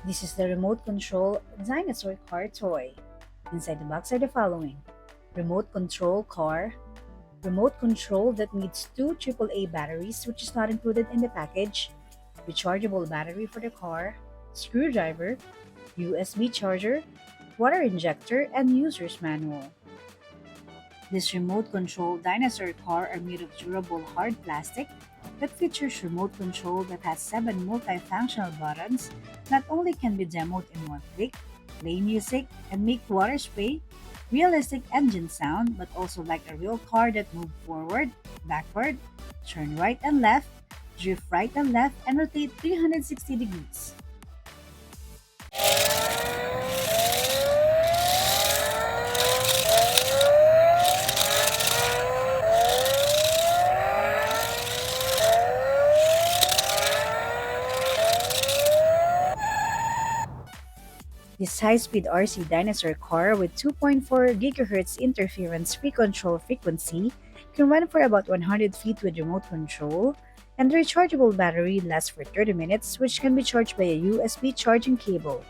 This is the remote control Dinosaur Car toy. Inside the box are the following: remote control car, remote control that needs two AAA batteries, which is not included in the package, rechargeable battery for the car, screwdriver, USB charger, water injector, and user's manual. This remote control dinosaur car are made of durable hard plastic that features remote control that has seven multifunctional buttons that only can be demoed in one click, play music, and make water spray, realistic engine sound, but also like a real car that move forward, backward, turn right and left, drift right and left, and rotate 360 degrees. This high-speed RC dinosaur car with 2.4 GHz interference-free control frequency can run for about 100 feet with remote control, and the rechargeable battery lasts for 30 minutes, which can be charged by a USB charging cable.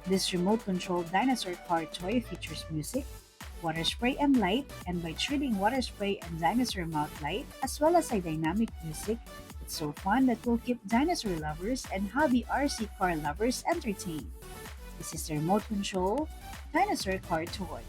This remote-controlled dinosaur car toy features music, water spray and light, and by trading water spray and dinosaur mouth light, as well as a dynamic music, it's so fun that will keep dinosaur lovers and hobby RC car lovers entertained. This is the remote control dinosaur car toy.